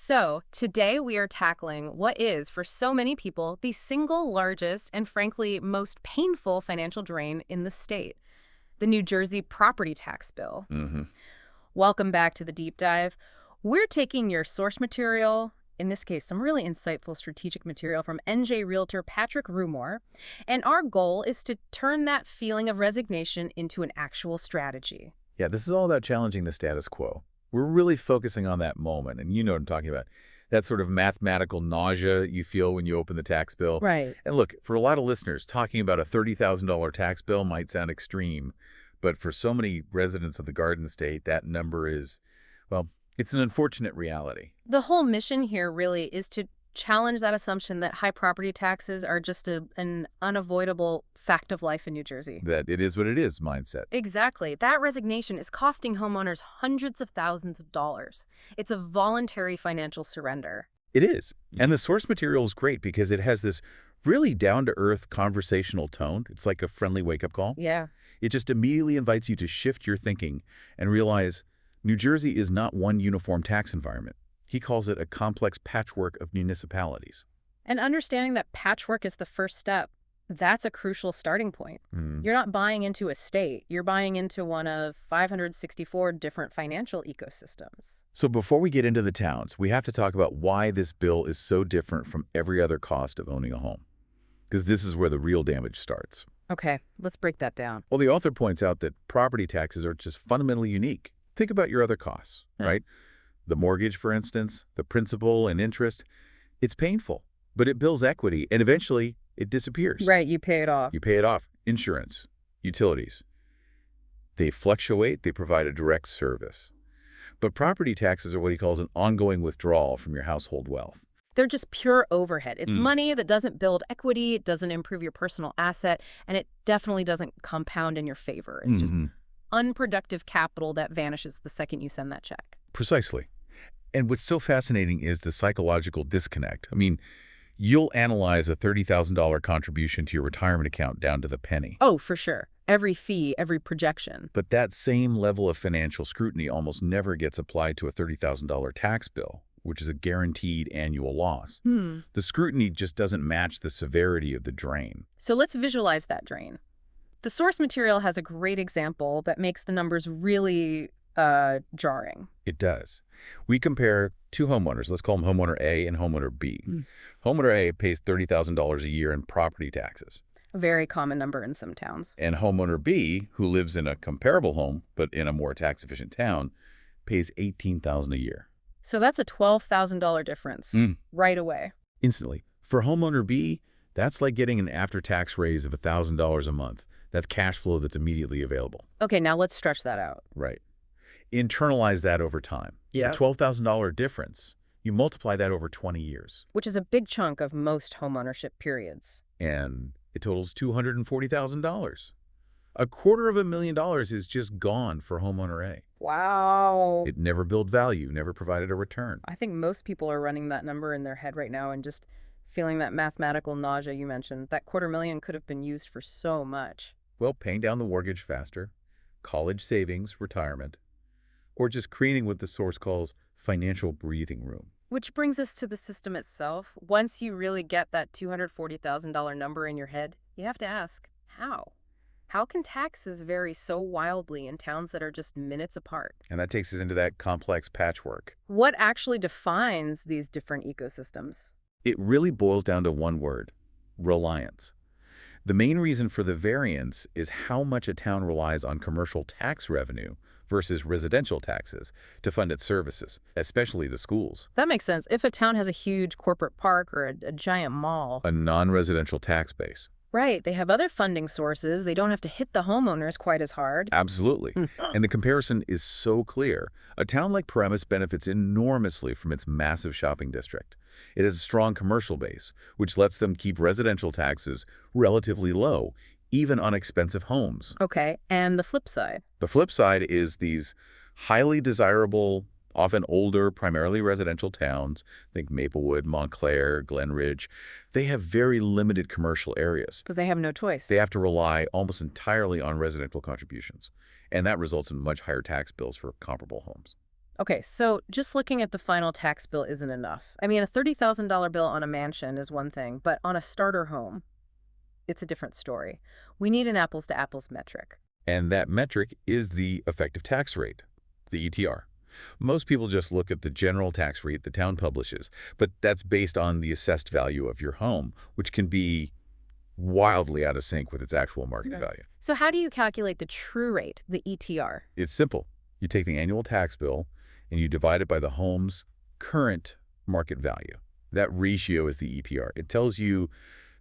So, today we are tackling what is, for so many people, the single largest and frankly most painful financial drain in the state, the New Jersey property tax bill. Mm-hmm. Welcome back to the deep dive. We're taking your source material, in this case, some really insightful strategic material from NJ Realtor Patrick Rumor, and our goal is to turn that feeling of resignation into an actual strategy. Yeah, this is all about challenging the status quo. We're really focusing on that moment, and you know what I'm talking about. That sort of mathematical nausea you feel when you open the tax bill. Right. And look, for a lot of listeners, talking about a $30,000 tax bill might sound extreme, but for so many residents of the Garden State, that number is, well, it's an unfortunate reality. The whole mission here really is to challenge that assumption that high property taxes are just an unavoidable fact of life in New Jersey. That it is what it is mindset. Exactly. That resignation is costing homeowners hundreds of thousands of dollars. It's a voluntary financial surrender. It is. And the source material is great because it has this really down-to-earth conversational tone. It's like a friendly wake-up call. Yeah. It just immediately invites you to shift your thinking and realize New Jersey is not one uniform tax environment. He calls it a complex patchwork of municipalities. And understanding that patchwork is the first step, that's a crucial starting point. You're not buying into a state. You're buying into one of 564 different financial ecosystems. So before we get into the towns, we have to talk about why this bill is so different from every other cost of owning a home. Because this is where the real damage starts. Okay, let's break that down. Well, the author points out that property taxes are just fundamentally unique. Think about your other costs, right? The mortgage, for instance, the principal and interest. It's painful, but it builds equity, and eventually it disappears. Right, you pay it off. You pay it off. Insurance, utilities. They fluctuate. They provide a direct service. But property taxes are what he calls an ongoing withdrawal from your household wealth. They're just pure overhead. It's money that doesn't build equity, it doesn't improve your personal asset, and it definitely doesn't compound in your favor. It's just unproductive capital that vanishes the second you send that check. Precisely. And what's so fascinating is the psychological disconnect. I mean, you'll analyze a $30,000 contribution to your retirement account down to the penny. Oh, for sure. Every fee, every projection. But that same level of financial scrutiny almost never gets applied to a $30,000 tax bill, which is a guaranteed annual loss. The scrutiny just doesn't match the severity of the drain. So let's visualize that drain. The source material has a great example that makes the numbers really jarring. It does. We compare two homeowners. Let's call them homeowner A and homeowner B. Homeowner A pays $30,000 a year in property taxes. A very common number in some towns. And homeowner B, who lives in a comparable home but in a more tax-efficient town, pays $18,000 a year. So that's a $12,000 difference right away. Instantly. For homeowner B, that's like getting an after-tax raise of $1,000 a month. That's cash flow that's immediately available. Okay, now let's stretch that out. Right. Internalize that over time. Yeah. A $12,000 difference, you multiply that over 20 years. Which is a big chunk of most homeownership periods. And it totals $240,000. $250,000 is just gone for homeowner A. Wow. It never built value, never provided a return. I think most people are running that number in their head right now and just feeling that mathematical nausea you mentioned. That $250,000 could have been used for so much. Well, paying down the mortgage faster, college savings, retirement, or just creating what the source calls financial breathing room. Which brings us to the system itself. Once you really get that $240,000 number in your head, you have to ask, how? How can taxes vary so wildly in towns that are just minutes apart? And that takes us into that complex patchwork. What actually defines these different ecosystems? It really boils down to one word: reliance. The main reason for the variance is how much a town relies on commercial tax revenue versus residential taxes to fund its services, especially the schools. That makes sense. If a town has a huge corporate park or a giant mall. A non-residential tax base. Right. They have other funding sources. They don't have to hit the homeowners quite as hard. Absolutely. And the comparison is so clear. A town like Paramus benefits enormously from its massive shopping district. It has a strong commercial base, which lets them keep residential taxes relatively low, even on expensive homes. Okay. And the flip side? The flip side is these highly desirable, often older, primarily residential towns, think Maplewood, Montclair, Glen Ridge, they have very limited commercial areas. Because they have no choice. They have to rely almost entirely on residential contributions, and that results in much higher tax bills for comparable homes. Okay, so just looking at the final tax bill isn't enough. I mean, a $30,000 bill on a mansion is one thing, but on a starter home, it's a different story. We need an apples to apples metric. And that metric is the effective tax rate, the ETR. Most people just look at the general tax rate the town publishes, but that's based on the assessed value of your home, which can be wildly out of sync with its actual market Right. value. So how do you calculate the true rate, the ETR? It's simple. You take the annual tax bill and you divide it by the home's current market value. That ratio is the ETR. It tells you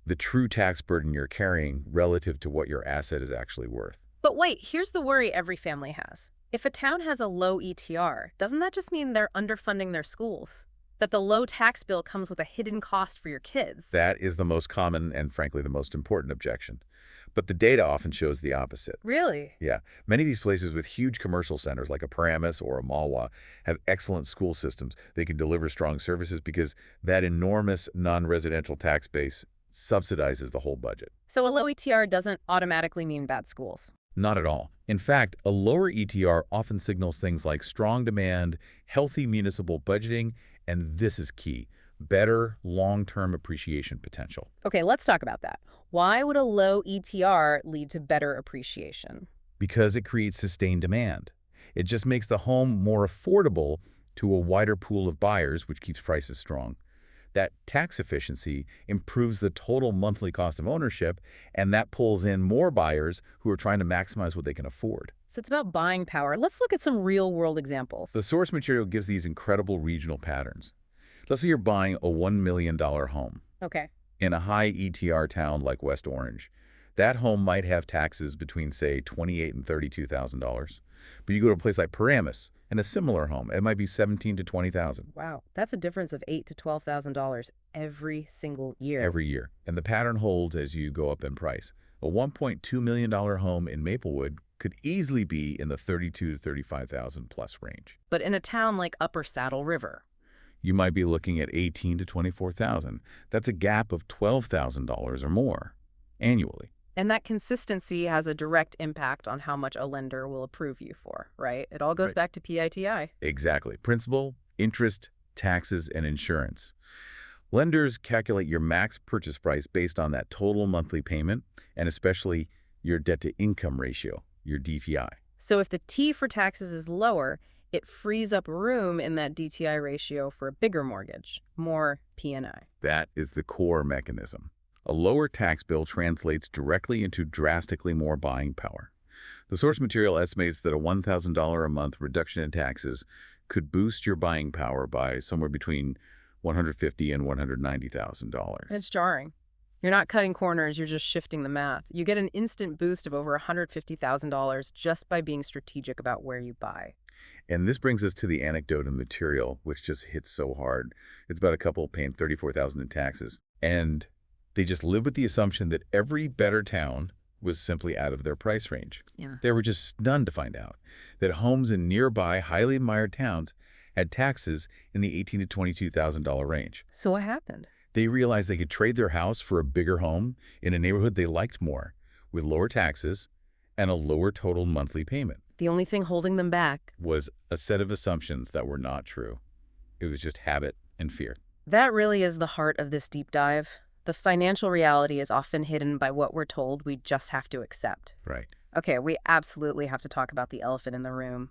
the true tax burden you're carrying relative to what your asset is actually worth. But wait, here's the worry every family has. If a town has a low ETR, doesn't that just mean they're underfunding their schools? That the low tax bill comes with a hidden cost for your kids? That is the most common and, frankly, the most important objection. But the data often shows the opposite. Really? Yeah, many of these places with huge commercial centers like a Paramus or a Malwa have excellent school systems. They can deliver strong services because that enormous non-residential tax base subsidizes the whole budget. So a low ETR doesn't automatically mean bad schools. Not at all. In fact, a lower ETR often signals things like strong demand, healthy municipal budgeting, and this is key, better long-term appreciation potential. Okay, let's talk about that. Why would a low ETR lead to better appreciation? Because it creates sustained demand. It just makes the home more affordable to a wider pool of buyers, which keeps prices strong. That tax efficiency improves the total monthly cost of ownership, and that pulls in more buyers who are trying to maximize what they can afford. So it's about buying power. Let's look at some real-world examples. The source material gives these incredible regional patterns. Let's say you're buying a $1 million home Okay. in a high ETR town like West Orange. That home might have taxes between, say, $28,000 and $32,000. But you go to a place like Paramus, and a similar home, it might be $17,000 to $20,000 Wow, that's a difference of $8,000 to $12,000 every single year. every year. And the pattern holds as you go up in price. A $1.2 million home in Maplewood could easily be in the $32,000 to $35,000 plus range. But in a town like Upper Saddle River, You might be looking at $18,000 to $24,000. That's a gap of $12,000 or more annually. and that consistency has a direct impact on how much a lender will approve you for, right? It all goes Right. back to PITI. Exactly. Principal, interest, taxes, and insurance. Lenders calculate your max purchase price based on that total monthly payment and especially your debt-to-income ratio, your DTI. So if the T for taxes is lower, it frees up room in that DTI ratio for a bigger mortgage, more P&I. That is the core mechanism. A lower tax bill translates directly into drastically more buying power. The source material estimates that a $1,000 a month reduction in taxes could boost your buying power by somewhere between $150,000 and $190,000. It's jarring. You're not cutting corners, you're just shifting the math. You get an instant boost of over $150,000 just by being strategic about where you buy. And this brings us to the anecdote in the material, which just hits so hard. It's about a couple paying $34,000 in taxes. And they just live with the assumption that every better town was simply out of their price range. Yeah. They were just stunned to find out that homes in nearby, highly admired towns had taxes in the $18,000 to $22,000 range. So what happened? They realized they could trade their house for a bigger home in a neighborhood they liked more, with lower taxes and a lower total monthly payment. The only thing holding them back. Was a set of assumptions that were not true. It was just habit and fear. That really is the heart of this deep dive. The financial reality is often hidden by what we're told we just have to accept. Right. Okay, we absolutely have to talk about the elephant in the room.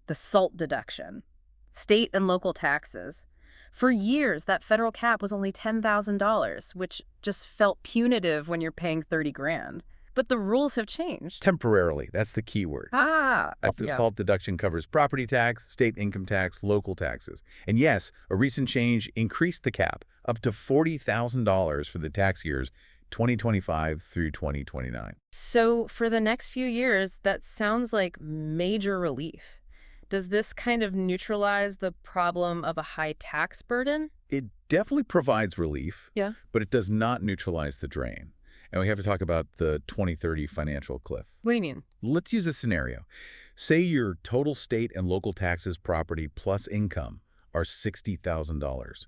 The SALT deduction. State and local taxes. For years, that federal cap was only $10,000, which just felt punitive when you're paying 30 grand. But the rules have changed. Temporarily, that's the key word. Ah, The SALT deduction covers property tax, state income tax, local taxes. And yes, a recent change increased the cap up to $40,000 for the tax years 2025 through 2029. So for the next few years, that sounds like major relief. Does this kind of neutralize the problem of a high tax burden? It definitely provides relief, Yeah. but it does not neutralize the drain. And we have to talk about the 2030 financial cliff. What do you mean? Let's use a scenario. Say your total state and local taxes, property, plus income are $60,000.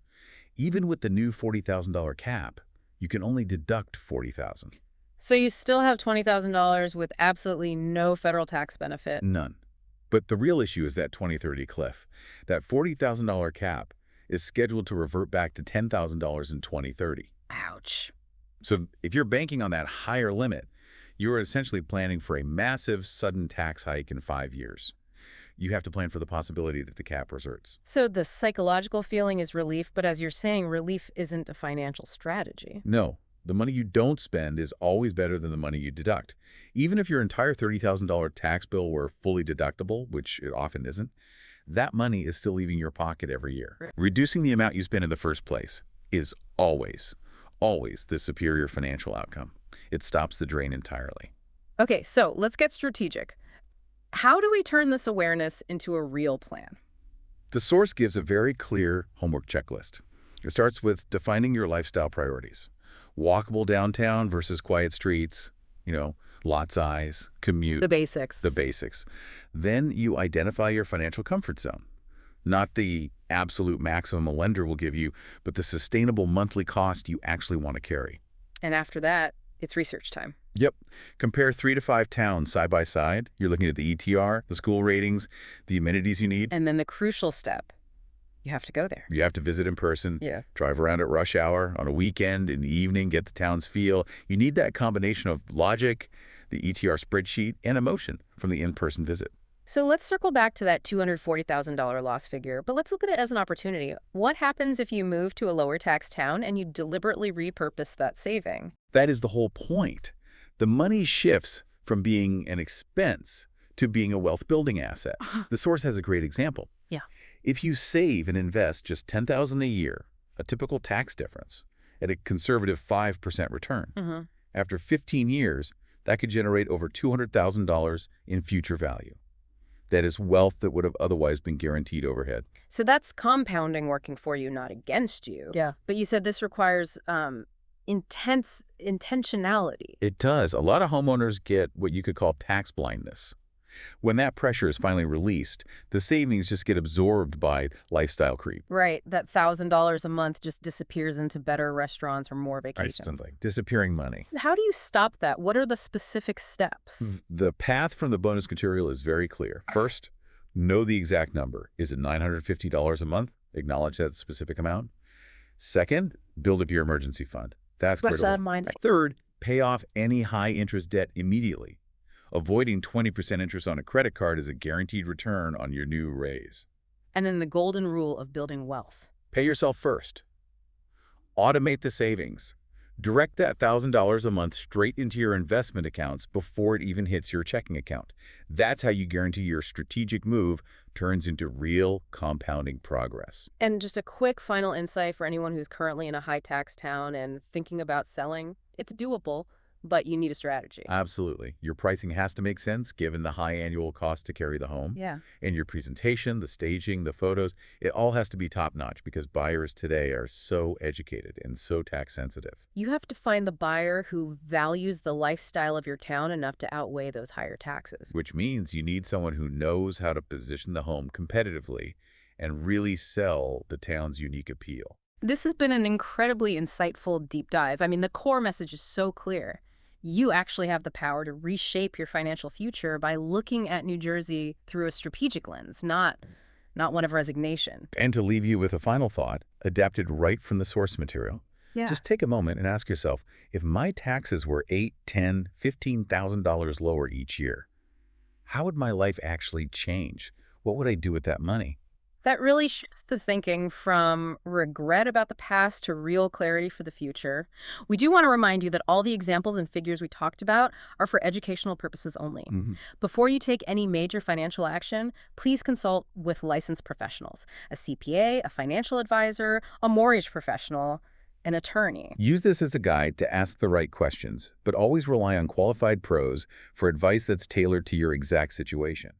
Even with the new $40,000 cap, you can only deduct $40,000. So you still have $20,000 with absolutely no federal tax benefit. None. But the real issue is that 2030 cliff. That $40,000 cap is scheduled to revert back to $10,000 in 2030. Ouch. So if you're banking on that higher limit, you are essentially planning for a massive sudden tax hike in 5 years. You have to plan for the possibility that the cap reverts. So the psychological feeling is relief, but as you're saying, relief isn't a financial strategy. No, the money you don't spend is always better than the money you deduct. Even if your entire $30,000 tax bill were fully deductible, which it often isn't, that money is still leaving your pocket every year. Right. Reducing the amount you spend in the first place is always the superior financial outcome. It stops the drain entirely. Okay, so let's get strategic. How do we turn this awareness into a real plan? The source gives a very clear homework checklist. It starts with defining your lifestyle priorities. Walkable downtown versus quiet streets, lot size, commute, The basics. the basics. Then you identify your financial comfort zone. Not the absolute maximum a lender will give you, but the sustainable monthly cost you actually want to carry. And after that, it's research time. Yep. Compare 3 to 5 towns side by side. You're looking at the ETR, the school ratings, the amenities you need. And then the crucial step, you have to go there. You have to visit in person, Yeah. drive around at rush hour, on a weekend, in the evening, get the town's feel. You need that combination of logic, the ETR spreadsheet, and emotion from the in-person visit. So let's circle back to that $240,000 loss figure, but let's look at it as an opportunity. What happens if you move to a lower tax town and you deliberately repurpose that saving? That is the whole point. The money shifts from being an expense to being a wealth-building asset. The source has a great example. Yeah. If you save and invest just $10,000 a year, a typical tax difference, at a conservative 5% return, after 15 years, that could generate over $200,000 in future value. That is wealth that would have otherwise been guaranteed overhead. So that's compounding working for you, not against you. Yeah. But you said this requires intense intentionality. It does. A lot of homeowners get what you could call tax blindness. When that pressure is finally released, the savings just get absorbed by lifestyle creep. Right. That $1,000 a month just disappears into better restaurants or more vacations. Something. Disappearing money. How do you stop that? What are the specific steps? The path from the bonus material is very clear. First, know the exact number. Is it $950 a month? Acknowledge that specific amount. Second, build up your emergency fund. That's critical. Third, pay off any high-interest debt immediately. Avoiding 20% interest on a credit card is a guaranteed return on your new raise. And then the golden rule of building wealth. Pay yourself first. Automate the savings. Direct that $1,000 a month straight into your investment accounts before it even hits your checking account. That's how you guarantee your strategic move turns into real compounding progress. And just a quick final insight for anyone who's currently in a high-tax town and thinking about selling. It's doable, but you need a strategy. Absolutely. Your pricing has to make sense given the high annual cost to carry the home. Yeah. And your presentation, the staging, the photos, it all has to be top-notch because buyers today are so educated and so tax-sensitive. You have to find the buyer who values the lifestyle of your town enough to outweigh those higher taxes. Which means you need someone who knows how to position the home competitively and really sell the town's unique appeal. This has been an incredibly insightful deep dive. I mean, the core message is so clear. You actually have the power to reshape your financial future by looking at New Jersey through a strategic lens, not one of resignation. And to leave you with a final thought, adapted right from the source material, just take a moment and ask yourself, if my taxes were $8,000, $10,000, $15,000 lower each year, how would my life actually change? What would I do with that money? That really shifts the thinking from regret about the past to real clarity for the future. We do want to remind you that all the examples and figures we talked about are for educational purposes only. Before you take any major financial action, please consult with licensed professionals, a CPA, a financial advisor, a mortgage professional, an attorney. Use this as a guide to ask the right questions, but always rely on qualified pros for advice that's tailored to your exact situation.